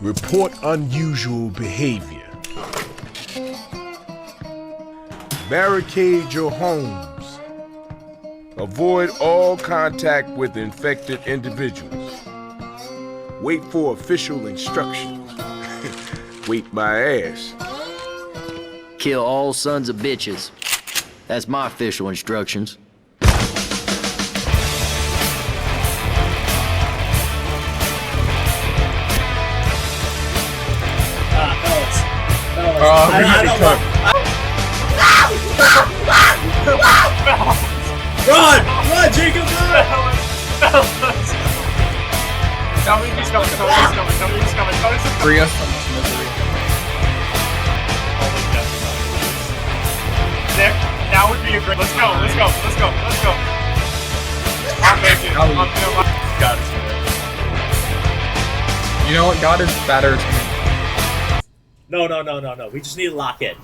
Report unusual behavior. Barricade your homes. Avoid all contact with infected individuals. Wait for official instructions. Wait my ass. Kill all sons of bitches. That's my official instructions. Run! Run, Jacob! Somebody's coming. Free us from this misery. Holy death. There, that would be a great. Let's go. I'm making it. God is good. You know what? God is better to me. No. We just need to lock in.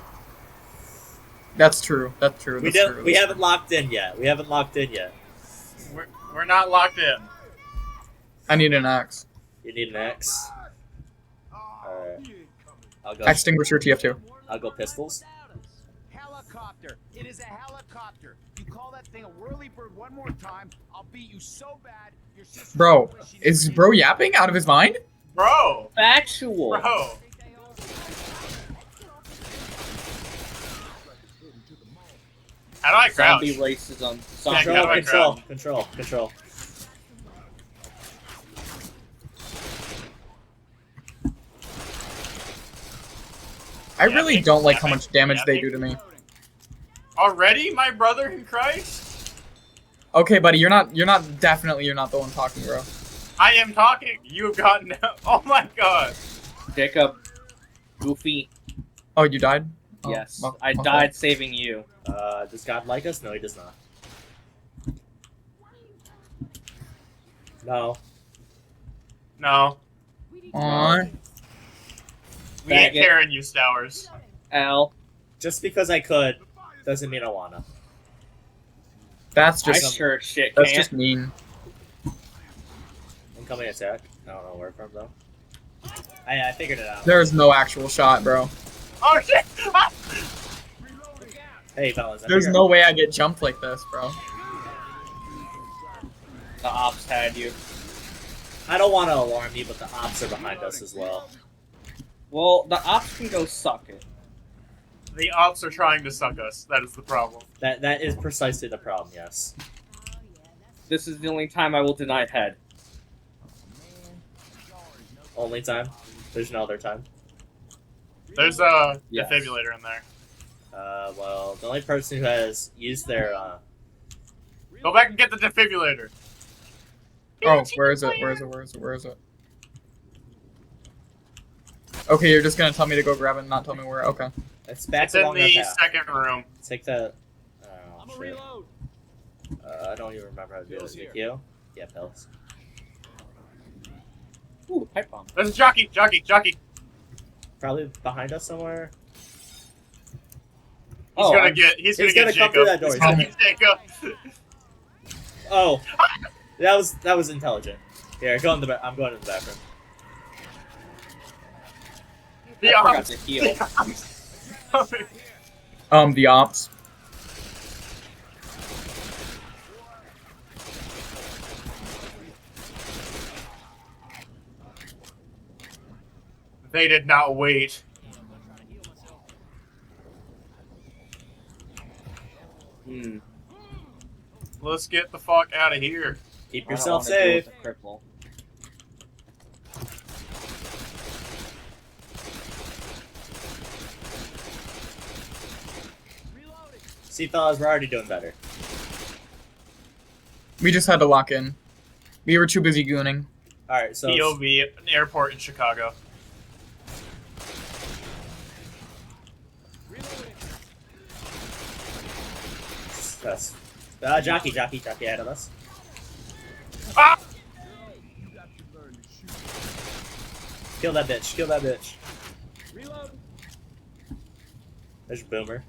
That's true. We haven't locked in yet. We're not locked in. I need an axe. You need an X. Alright. I'll go. Extinguisher TF2. I'll go pistols. Helicopter. It is a helicopter. You call that thing a whirlybird one more time, I'll beat you so bad. Your sister. Bro, is bro yapping out of his mind? Bro. Factual. Bro. How do I crouch? Zombie racism. Control. I really don't like how much damage they do to me. Already, my brother in Christ? Okay, buddy, you're not the one talking, bro. I am talking. You have gotten. Oh my god. Jacob, Goofy. Oh, you died? Oh, Yes, well, I okay. died saving you. Does God like us? No, he does not. No. No. Aww. We ain't carrying you, Stowers. L. Just because I could, doesn't mean I wanna. That's I just sure shit that's can't. just mean. Incoming attack. I don't know where from though. I figured it out. There's no actual shot, bro. Oh shit! Ah! Hey fellas. There's no way I get jumped like this, bro. The ops had you. I don't want to alarm you, but the ops are behind us as well. Well, the ops can go suck it. The ops are trying to suck us. That is the problem. That is precisely the problem. Yes. This is the only time I will deny head. Only time. There's no other time. There's a Yes. defibrillator in there. Well, the only person who has used their Go back and get the defibrillator. Oh, where is it? Okay, you're just gonna tell me to go grab it and not tell me where. Okay. it's back It's in along the that path. second room. Take the. Oh, shit. I don't even remember how to do this. Mikio? Yeah, pills. Ooh, pipe bomb. There's a jockey. Probably behind us somewhere. He's gonna get gonna come Jacob. through that door. He's gonna get Jacob. Oh, that was intelligent. Here, go in the I'm going to the bathroom. The I forgot ops. to heal. The ops. They did not wait. Hmm. Let's get the fuck out of here. Keep I don't yourself wanna deal safe. with the cripple. See, fellas, we're already doing better. We just had to lock in. We were too busy gooning. All right, so POV, an airport in Chicago. that's jockey ahead of us. Ah! Kill that bitch. There's Boomer.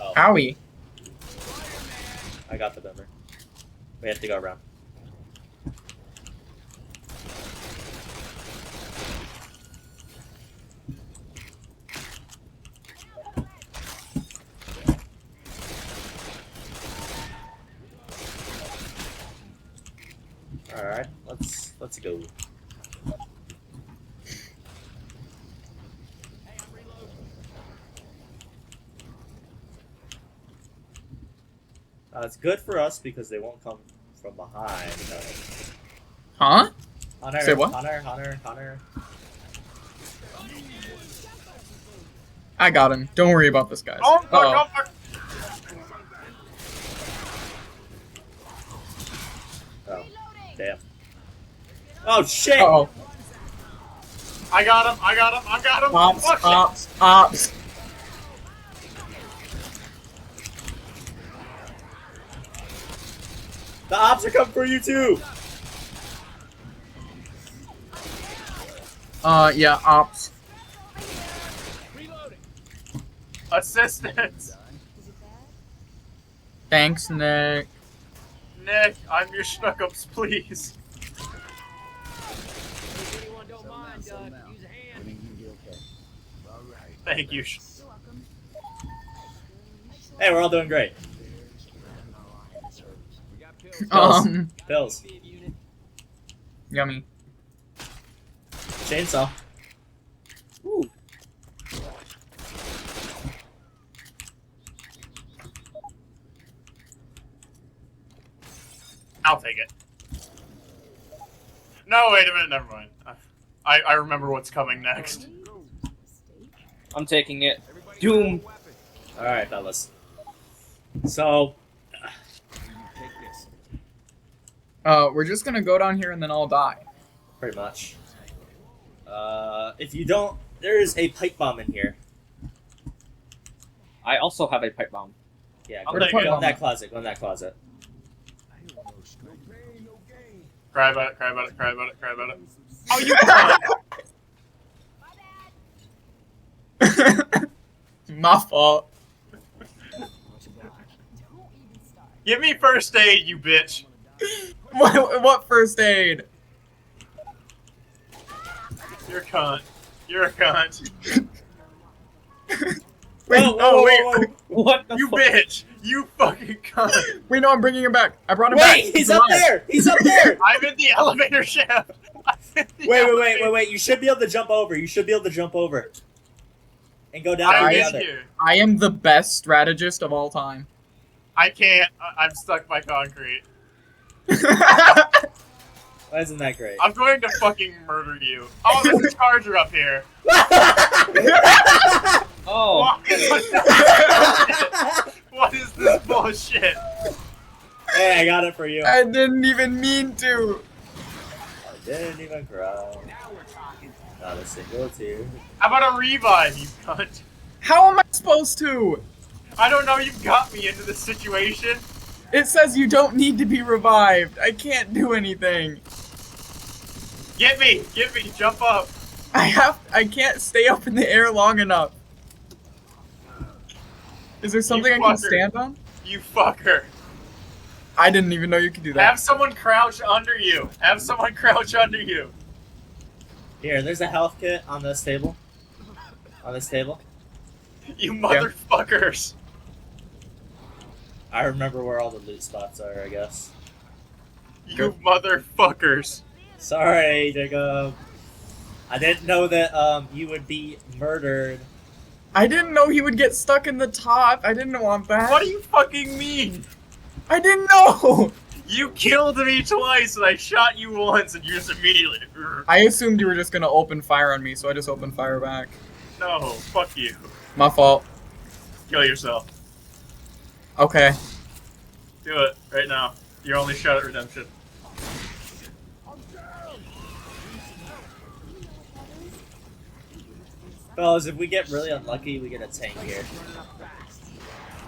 Oh, Owie. I got the Boomer. We have to go around. Let's go. It's good for us because they won't come from behind. Huh? Hunter, Say what? Hunter. I got him. Don't worry about this, guys. Oh fuck! Uh-oh. Oh fuck! Oh, damn. Oh shit! Uh-oh. I got him! I got him! I got him! Ops, Fuck it. ops. The ops are coming for you too! Yeah, ops. Assistance! Thanks, Nick. Nick, I'm your schnuckups, please. Thank you. Hey, we're all doing great. Pills. Yummy. Chainsaw. Ooh. I'll take it. No, wait a minute, never mind. I remember what's coming next. I'm taking it. Doom. Alright, fellas. So, We're just gonna go down here and then all die. pretty much. If you don't, there is a pipe bomb in here. I also have a pipe bomb. Yeah, I'll go take go it. in that closet, go in that closet. Cry about it, cry about it, cry about it, cry about it. Oh, you cunt! My fault. Give me first aid, you bitch. What first aid? You're a cunt. You're a cunt. Wait, Whoa. What the You fuck? bitch! You fucking cunt! Wait, no, I'm bringing him back. I brought him back. Wait, he's up there! He's up there! I'm in the elevator shaft! Wait. You should be able to jump over. You should be able to jump over. And go down I'm to the in other. here. I am the best strategist of all time. I can't. I'm stuck by concrete. Why isn't that great? I'm going to fucking murder you. Oh, there's a charger up here. Oh. What is this bullshit? Hey, I got it for you. I didn't even mean to. I didn't even cry. Not a single tear. How about a revive, you cunt? How am I supposed to? I don't know, you've got me into this situation. It says you don't need to be revived. I can't do anything. Get me, jump up. I can't stay up in the air long enough. Is there something I can fucker. stand on? You fucker. I didn't even know you could do that. Have someone crouch under you. Have someone crouch under you. Here, there's a health kit on this table. On this table. You motherfuckers. I remember where all the loot spots are, I guess. You motherfuckers. Sorry, Jacob. I didn't know that you would be murdered. I didn't know he would get stuck in the top. I didn't want that. What do you fucking mean? I didn't know. You killed me twice and I shot you once and you just immediately... I assumed you were just gonna open fire on me, so I just opened fire back. No, fuck you. My fault. Kill yourself. Okay. Do it, right now. Your only shot at redemption. Fellas, if we get really unlucky, we get a tank here.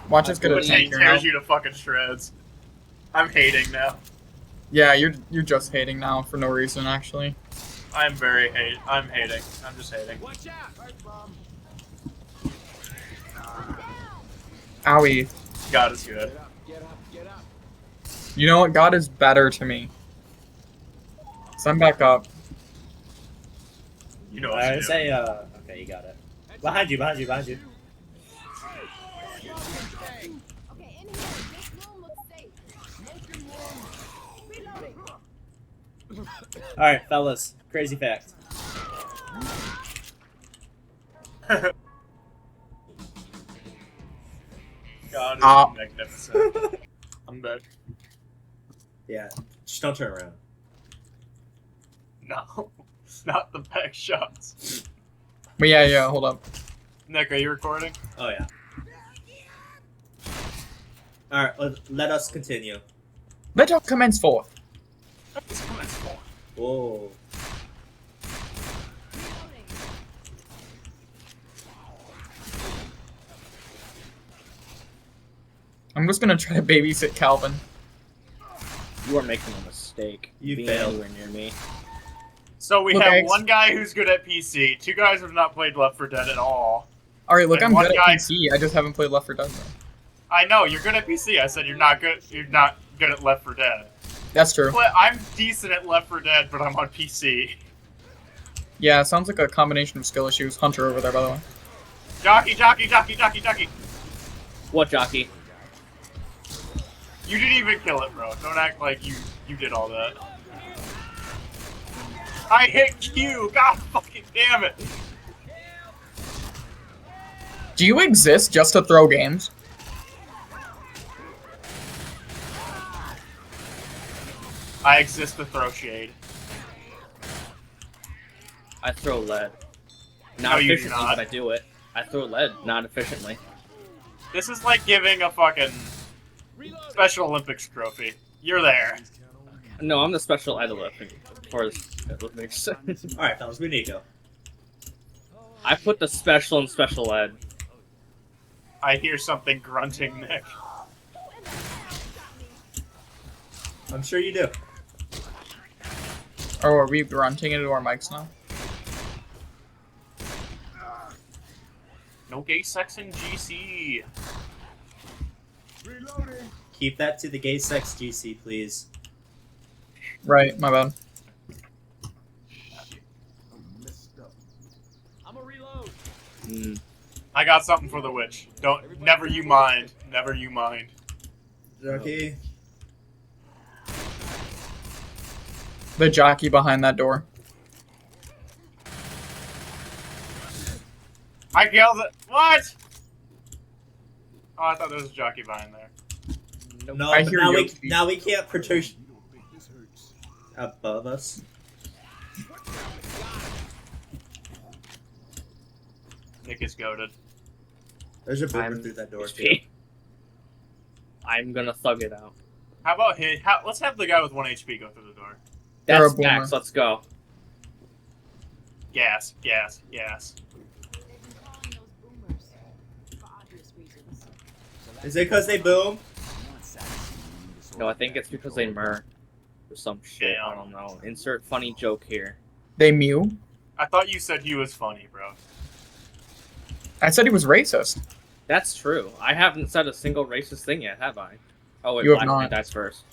Watch us get a The tank tank here now. tears you to fucking shreds. I'm hating now. Yeah, you're just hating now for no reason, actually. I'm hating. I'm just hating. Watch out! Owie. God is good. Get up. You know what? God is better to me. So I'm back up. You know what I to would do. say, okay, you got it. Behind you. Okay, in here. This room looks safe. Reloading. Alright, fellas. Crazy fact. God is Ah. magnificent. I'm dead. Yeah. Just don't turn around. No. Not the back shots. But yeah, hold up. Nick, are you recording? Oh, yeah. Alright, let us continue. Let us commence forth. Let's commence for. Whoa. I'm just gonna try to babysit Calvin. You are making a mistake. You being failed. anywhere near me. So we Look, have I- one guy who's good at PC, two guys who have not played Left 4 Dead at all. Alright, look, And I'm one good guy- at PC. I just haven't played Left 4 Dead though. I know, you're good at PC. I said you're not good at Left 4 Dead. That's true. But I'm decent at Left 4 Dead, but I'm on PC. Yeah, it sounds like a combination of skill issues. Hunter over there, by the way. Jockey, jockey, jockey, jockey, jockey. What jockey? You didn't even kill it, bro. Don't act like you did all that. I hit Q! God fucking damn it! Do you exist just to throw games? I exist to throw shade. I throw lead. No, Not you do efficiently, not. but I do it. I throw lead, not efficiently. This is like giving a fucking Special Olympics trophy. You're there. No, I'm the special ed Olympic for the Olympics. Alright, fellas, we need to go. I put the special in special ed. I hear something grunting, Nick. I'm sure you do. Or are we grunting into our mics now? No gay sex in GC. Keep that to the gay sex GC, please. Right, my bad. I'm a reload. I got something for the witch. Never you mind. Never you mind. Okay. The jockey behind that door. I killed it. What? Oh, I thought there was a jockey behind there. No, I but hear now you. now we can't protrude above us. Nick is goaded. There's a boomer I'm through that door, too. HP. I'm gonna thug it out. How about him? Let's have the guy with 1 HP go through the door. You're a That's boomer. Max, let's go. Gas, gas, gas. They've been calling those boomers for obvious reasons. Is it because they boom? No, I think it's because they murr. Or some shit, I Damn. don't know. Insert funny joke here. They mew? I thought you said he was funny, bro. I said he was racist. That's true. I haven't said a single racist thing yet, have I? Oh wait, You have Black not. Man dies first.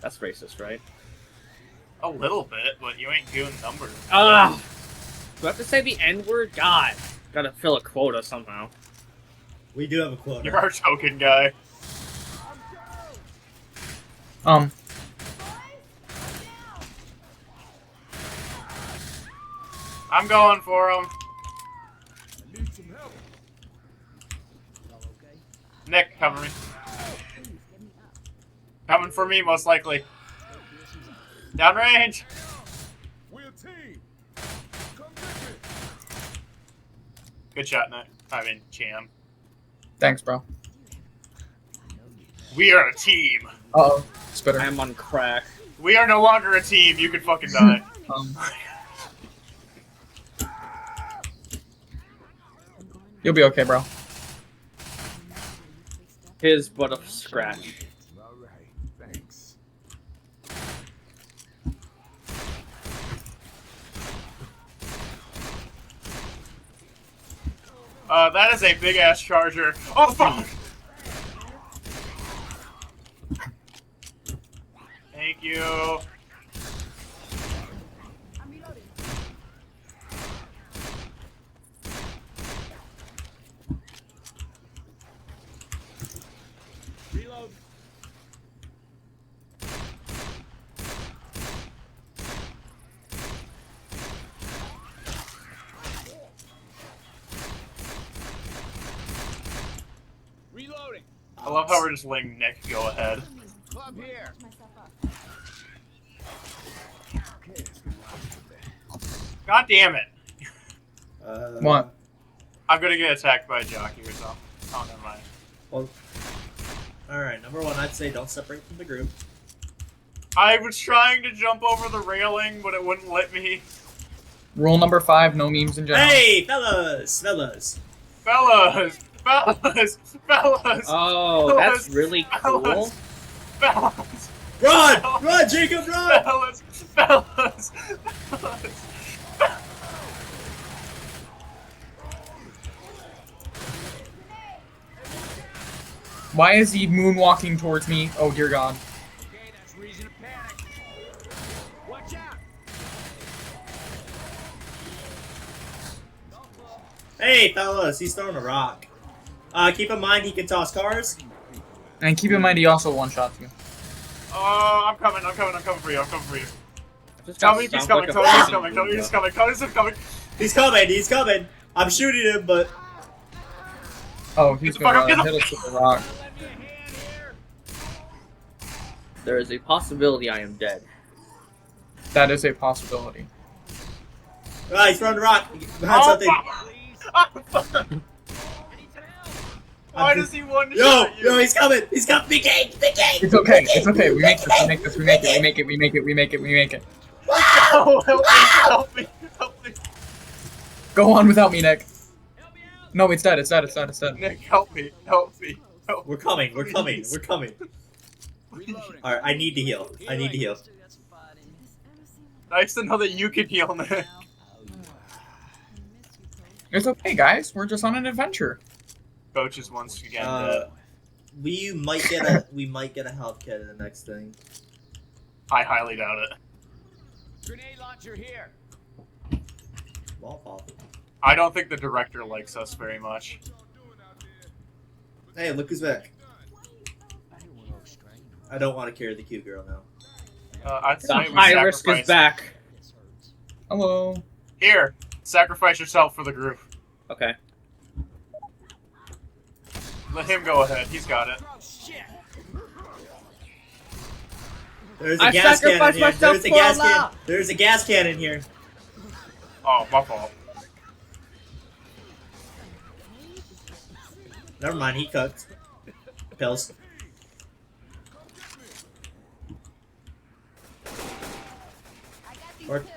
That's racist, right? A little bit, but you ain't doing numbers. Ah! Do I have to say the N-word? God. Gotta fill a quota somehow. We do have a quota. You're our token guy. I'm going for him. Nick, cover me. Coming for me, most likely. Downrange. Good shot, Nick. I mean, Cham. Thanks, bro. We are a team. Uh-oh. Spitter. I'm on crack. We are no longer a team. You can fucking die. You'll be okay, bro. His but a scratch. That is a big ass charger. Oh fuck! Thank you. I'm reloading. Reload. I love how we're just letting Nick go ahead. Club here. Myself up. God damn it! What? I'm gonna get attacked by a jockey or something. Oh, never mind. Well, alright, number one, I'd say don't separate from the group. I was trying to jump over the railing, but it wouldn't let me. Rule number 5: no memes in general. Hey, fellas! Fellas! Oh, that's really cool. Fellas! Run! Run, Jacob, run! Fellas! Why is he moonwalking towards me? Oh dear God. Okay, that's reason to panic. Watch out. Hey, fellas, he's throwing a rock. Keep in mind he can toss cars. And keep in mind he also one-shots you. Oh, I'm coming for you. Just Tell got me he's stomped coming, like a tell me he's fucking coming, tell me he's ninja. coming, tell me he's coming. He's coming. I'm shooting him, but Oh, he's Get the fuck up, gonna get hit us with the rock. Lend me a hand here. There is a possibility I am dead. That is a possibility. he's throwing a rock behind Oh, something. fuck. Why does he want to Yo, shoot you? he's coming. He's got big game. It's okay. It's okay. We make it. Oh, help me. Go on without me, Nick. No, it's dead. Nick, help me. We're coming. Reloading. Alright, I need to heal. Nice to know that you can heal, Nick. It's okay, guys. We're just on an adventure. Coach is once again We might get a health kit in the next thing. I highly doubt it. Grenade launcher here. Wall pop. I don't think the director likes us very much. Hey, look who's back. I don't want to carry the cute girl now. I'd The say we high risk sacrifice. is back. Hello. Here, sacrifice yourself for the group. Okay. Let him go ahead. He's got it. Oh shit. There's a I gas cannon sacrificed here. myself There's a for gas Allah. can. There's a gas cannon here. Oh, my fault. Never mind, he cooked. Pills. I got these Or- pills.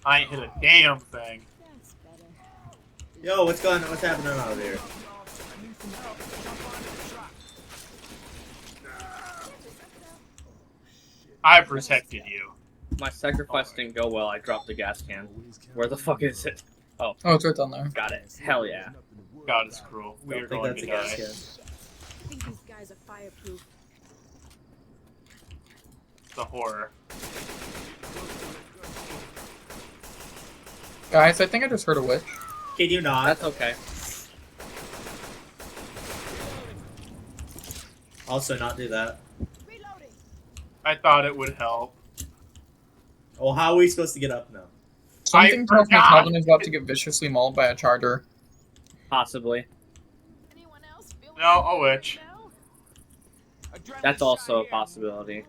I ain't hit a damn thing. That's better. Yo, what's happening out there? I protected you. My sacrifice didn't go well. I dropped the gas can. Where the fuck is it? Oh, it's right down there. Got it. Hell yeah. God is cruel. We Don't are think going that's to a gas die. can. I think these guys are fireproof. The horror. Guys, I think I just heard a witch. Can you not? That's okay. Also not do that. Reloading. I thought it would help. Well, how are we supposed to get up now? Something tells me forgot. Calvin is about to get viciously mauled by a charger. Possibly. Anyone else feeling No, a it witch. now? Adrenaline That's also a shot here. possibility.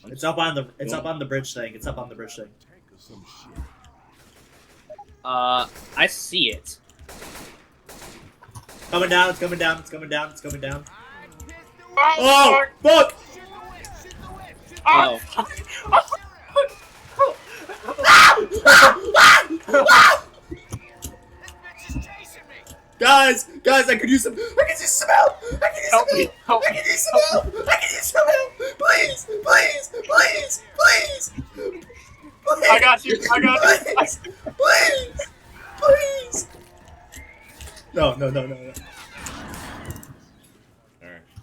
It's up on the bridge thing. It's up on the bridge thing. I see it. Coming down, it's coming down, it's coming down, it's coming down. Oh, Oh, fuck! Oh. Guys, I could use some help! I could use some help! Help me, help I me. could use some help! I could use some help! Please! I got you. Please! No.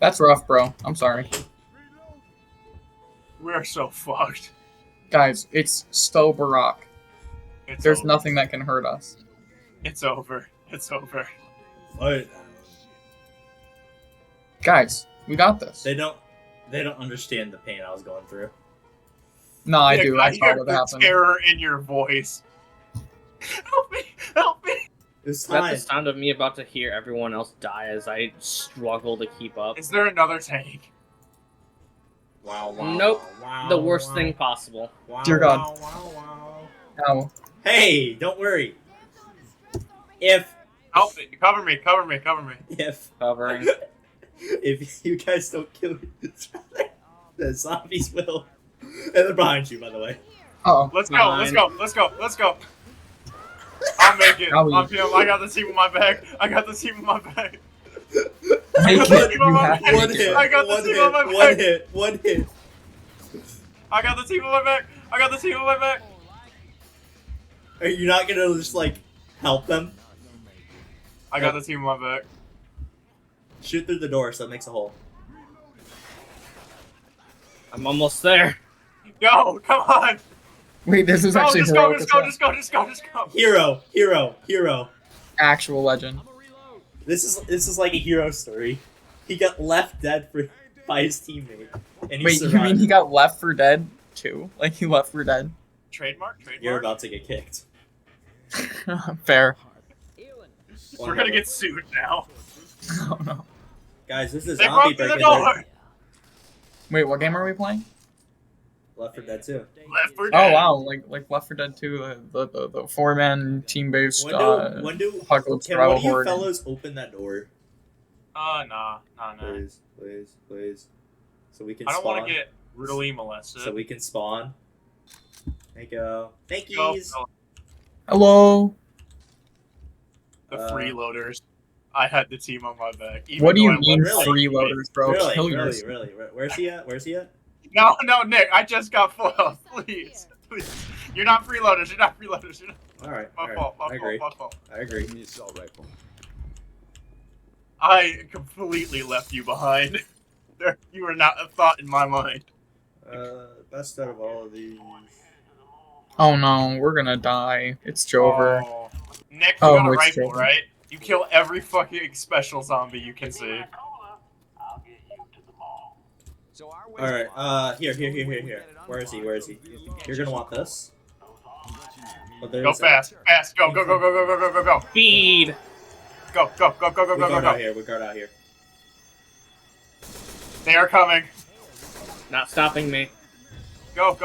That's rough, bro. I'm sorry. We're so fucked. Guys, it's so Barack. It's There's over. nothing that can hurt us. It's over. Alright. Guys, we got this. They don't understand the pain I was going through. No, I do. I hear saw what the happened. terror in your voice. Help me! Help me! It's Is that time. the sound of me about to hear everyone else die as I struggle to keep up? Is there another tank? Wow, wow, Nope. wow, The worst wow, thing possible. Wow, Dear God. Wow, wow, wow. Ow. Hey, don't worry. If Help me! Cover me! Cover me! Cover me! Covering. if you guys don't kill each other, the zombies will. And they're behind you, by the way. Uh-oh. Let's go! Let's go! Let's go! Let's go! I'll make it. Owie. I'm feeling. I got the team in my back. I got the team in my back. Make got the it. team on You my have back. to One make hit. it. I got the One team hit. on my One back. hit. One hit. I got the team on my back. I got the team on my back. Are you not gonna just like help them? I got the team on my back. Shoot through the door so it makes a hole. I'm almost there. Go! Come on! Wait, this is Go! actually Just go! heroic Just as go! hell. Just go! Just go! Just go! Hero, hero, hero. Actual legend. This is like a hero story. He got left dead by his teammate, and he Wait, you survived. mean he got Left for Dead too? Like he Left for Dead? Trademark. Trademark. You're about to get kicked. Fair. We're gonna get sued now. Oh no. Guys, this is They zombie broke through the breaking. door. Wait, what game are we playing? Left 4 Dead 2. Left for Oh dead. wow, like Left 4 Dead 2, the 4-man team-based When do apocalypse can survival one of you horror game. fellows open that door, Nah. please, please, please, so we can I don't spawn. want to get brutally molested. So we can spawn. Thank you. Thank Go. yous. Hello. The freeloaders. I had the team on my back. Even What do though you I mean wasn't Really? freeloaders, bro? Really, Kill really, yours. really. Where's he at? Where's he at? No, Nick. I just got foiled. Please. You're not freeloaders. You're not freeloaders. You're not. All right. My all right. fault. I My agree. fault. My fault. I agree. I completely left you behind. You were not a thought in my mind. Best out of all of these. Oh no, we're gonna die. It's Jover. Oh. Nick, you Oh, got a it's rifle, Jover. right? You kill every fucking special zombie you can see. So our All right. Here. Where is he? Where is he? You're gonna want this. Oh, there Go is a- fast. Go. Go. Speed. Go. We guard out here. We guard out here. They are coming. Not stopping me. Go.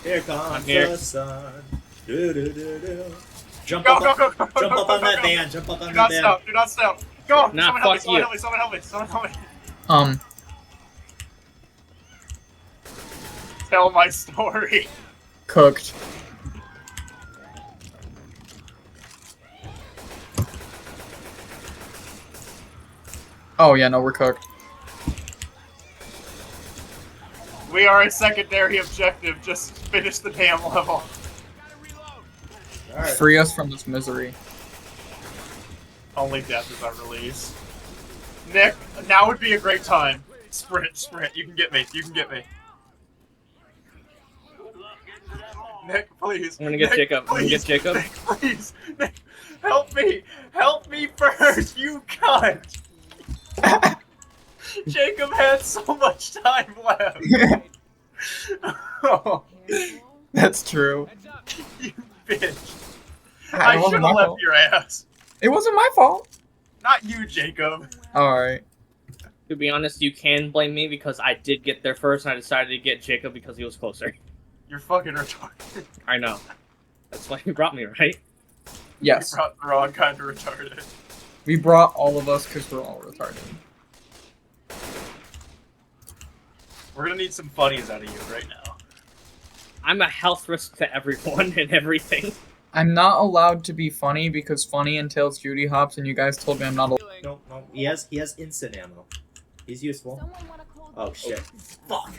Here comes here. the sun. Do. Jump Go. up on that Go. van. Jump up on Do that not van. stop. Do not stop. Go. Nah, Someone help me. fuck you. Someone help me. Tell my story. Cooked. Oh yeah, no, we're cooked. We are a secondary objective. Just finish the damn level. All right. Free us from this misery. Only death is our release. Nick, now would be a great time. Sprint. You can get me. Nick, please. I'm gonna get Nick, Jacob. I'm gonna get please. Jacob. Nick, please. Nick, help me. Help me first, you cunt. Jacob had so much time left. Oh, That's true. you bitch. It I wasn't should my have left fault. your ass. It wasn't my fault. Not you, Jacob. Alright. To be honest, you can blame me because I did get there first and I decided to get Jacob because he was closer. You're fucking retarded. I know. That's why you brought me, right? Yes. You brought the wrong kind of retarded. We brought all of us because we're all retarded. We're gonna need some funnies out of you right now. I'm a health risk to everyone and everything. I'm not allowed to be funny because funny entails Judy Hops, and you guys told me I'm not allowed. No. He has instant ammo. He's useful. Someone want a cold Oh shit. Fuck.